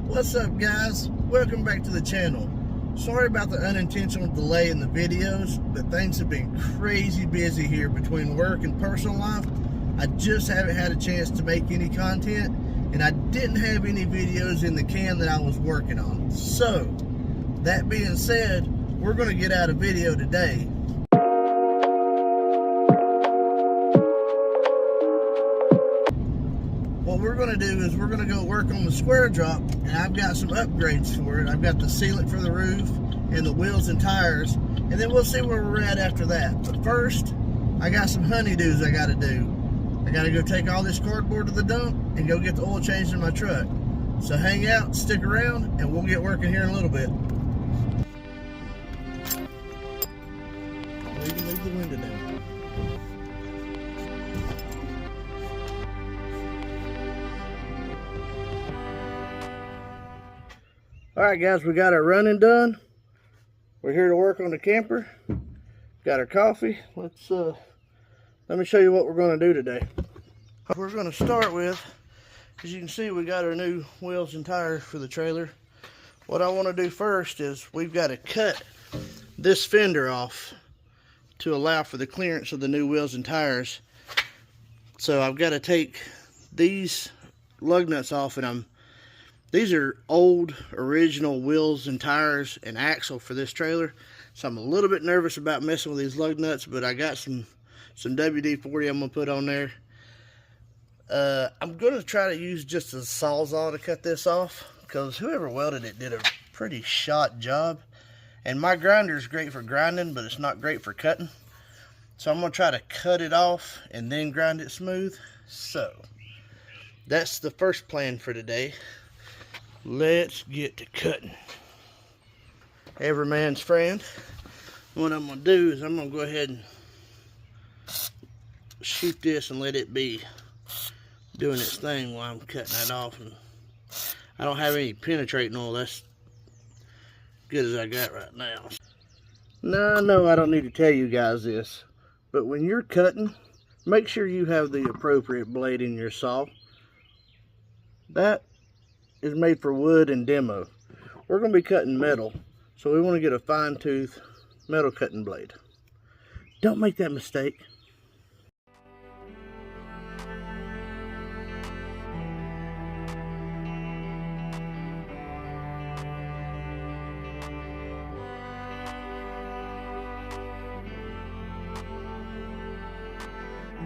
What's up, guys? Welcome back to the channel. Sorry about the unintentional delay in the videos, but things have been crazy busy here between work and personal life. I just haven't had a chance to make any content, and I didn't have any videos in the can that I was working on. So, that being said, we're going to get out a video today. What we're going to do is we're going to go work on the square drop, and I've got some upgrades for it. I've got the sealant for the roof and the wheels and tires, and then we'll see where we're at after that. But first, I got some honeydews I got to do. I got to go take all this cardboard to the dump and go get the oil changed in my truck. So hang out, stick around, and we'll get working here in a little bit. Leave the window down. Alright guys, we got our running done. We're here to work on the camper. Got our coffee. Let me show you what we're going to do today. We're going to start with, as you can see, we got our new wheels and tires for the trailer. What I want to do first is we've got to cut this fender off to allow for the clearance of the new wheels and tires. So I've got to take these lug nuts off, and these are old original wheels and tires and axle for this trailer, so I'm a little bit nervous about messing with these lug nuts, but I got some WD-40 I'm gonna put on there. I'm gonna try to use just a sawzall to cut this off, because whoever welded it did a pretty shot job, and my grinder is great for grinding, but it's not great for cutting. So I'm gonna try to cut it off and then grind it smooth. So that's the first plan for today. Let's get to cutting. Every man's friend. What I'm going to do is I'm going to go ahead and shoot this and let it be doing its thing while I'm cutting that off. And I don't have any penetrating oil. That's good as I got right now. Now I know I don't need to tell you guys this, but when you're cutting, make sure you have the appropriate blade in your saw. That is made for wood and demo. We're going to be cutting metal, so we want to get a fine tooth metal cutting blade. Don't make that mistake.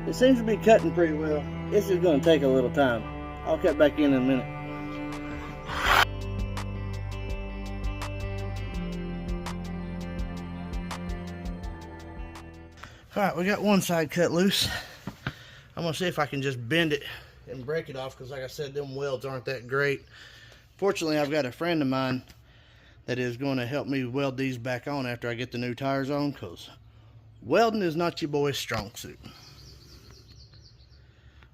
It seems to be cutting pretty well. This is going to take a little time. I'll cut back in a minute. Alright, we got one side cut loose. I'm going to see if I can just bend it and break it off, because like I said, them welds aren't that great. Fortunately, I've got a friend of mine that is going to help me weld these back on after I get the new tires on, because welding is not your boy's strong suit.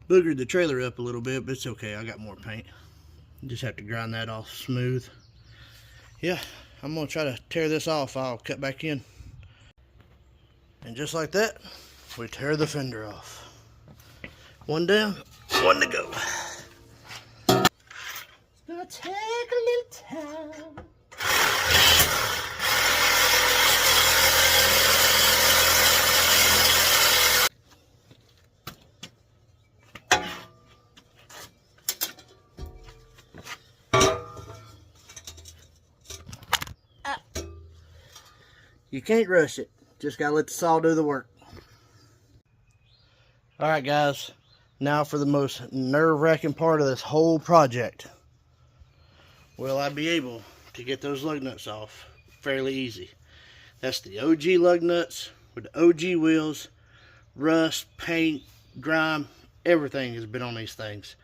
Boogered the trailer up a little bit, but it's okay. I got more paint. Just have to grind that off smooth. Yeah, I'm going to try to tear this off. I'll cut back in. And just like that, we tear the fender off. One down, one to go. It's gonna take a little time. You can't rush it. Just gotta let the saw do the work. Alright guys, now for the most nerve-wracking part of this whole project. Will I be able to get those lug nuts off fairly easy? That's the OG lug nuts with the OG wheels. Rust, paint, grime, everything has been on these things.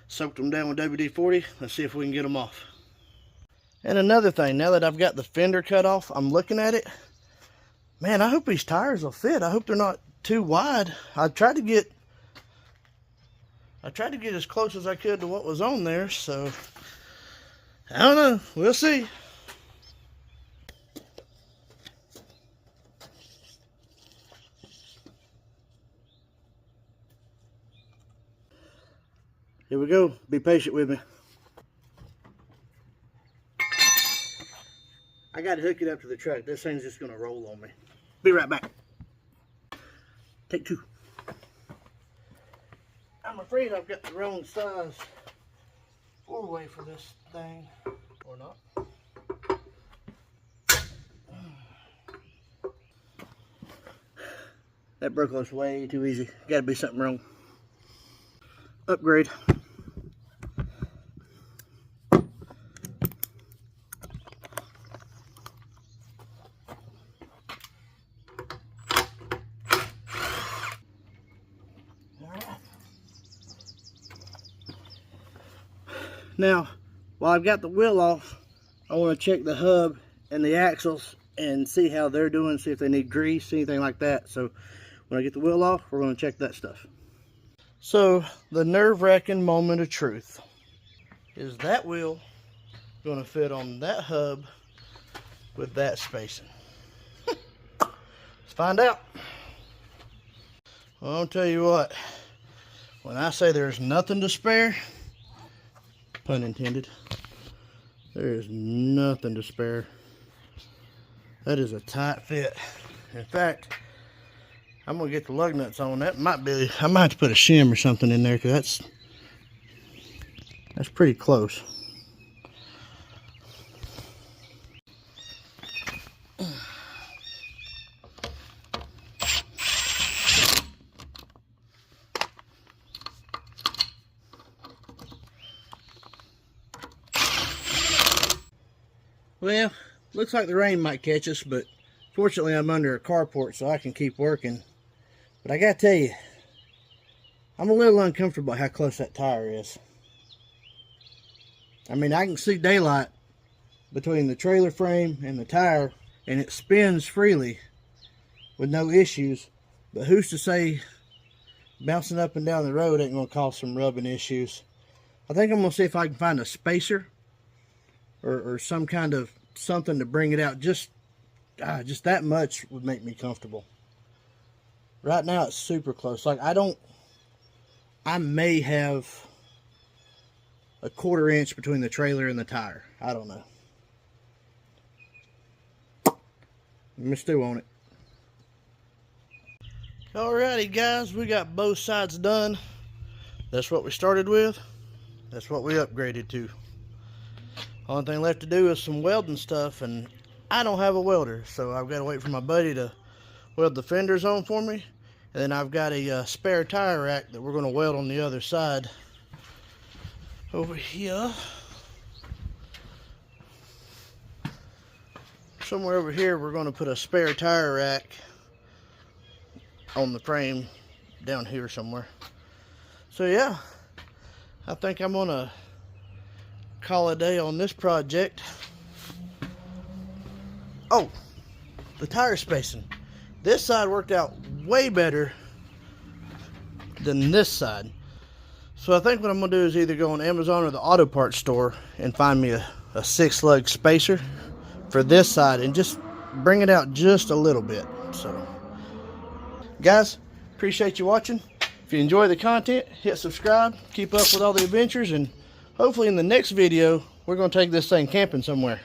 Soaked them down with WD-40. Let's see if we can get them off. And another thing, now that I've got the fender cut off, I'm looking at it. Man, I hope these tires will fit. I hope they're not too wide. I tried to get as close as I could to what was on there, so I don't know. We'll see. Here we go. Be patient with me. I got to hook it up to the truck. This thing's just going to roll on me. Be right back. Take two. I'm afraid I've got the wrong size four-way for this thing, or not. That broke loose way too easy. Got to be something wrong. Upgrade. Now, while I've got the wheel off, I want to check the hub and the axles and see how they're doing, see if they need grease, anything like that. So when I get the wheel off, we're going to check that stuff. So the nerve-wracking moment of truth. Is that wheel going to fit on that hub with that spacing? Let's find out. Well, I'll tell you what, when I say there's nothing to spare, pun intended, there is nothing to spare. That is a tight fit. In fact, I'm gonna get the lug nuts on. That might be, I might have to put a shim or something in there, because that's pretty close. Well, looks like the rain might catch us, but fortunately I'm under a carport so I can keep working. But I gotta tell you, I'm a little uncomfortable how close that tire is. I mean, I can see daylight between the trailer frame and the tire, and it spins freely with no issues. But who's to say bouncing up and down the road ain't gonna cause some rubbing issues? I think I'm gonna see if I can find a spacer or some kind of something to bring it out. Just that much would make me comfortable. Right now it's super close. Like I may have a 1/4 inch between the trailer and the tire. I don't know. Let me stew on it. Alrighty guys, we got both sides done. That's what we started with. That's what we upgraded to. Only thing left to do is some welding stuff, and I don't have a welder, so I've got to wait for my buddy to weld the fenders on for me. And then I've got a spare tire rack that we're going to weld on the other side over here. Somewhere over here we're going to put a spare tire rack on the frame down here somewhere. So yeah, I think I'm going to call a day on this project. Oh, the tire spacing. This side worked out way better than this side. So I think what I'm gonna do is either go on Amazon or the auto parts store and find me a 6-lug spacer for this side and just bring it out just a little bit. So guys, appreciate you watching. If you enjoy the content, hit subscribe, keep up with all the adventures, and hopefully in the next video, we're going to take this thing camping somewhere.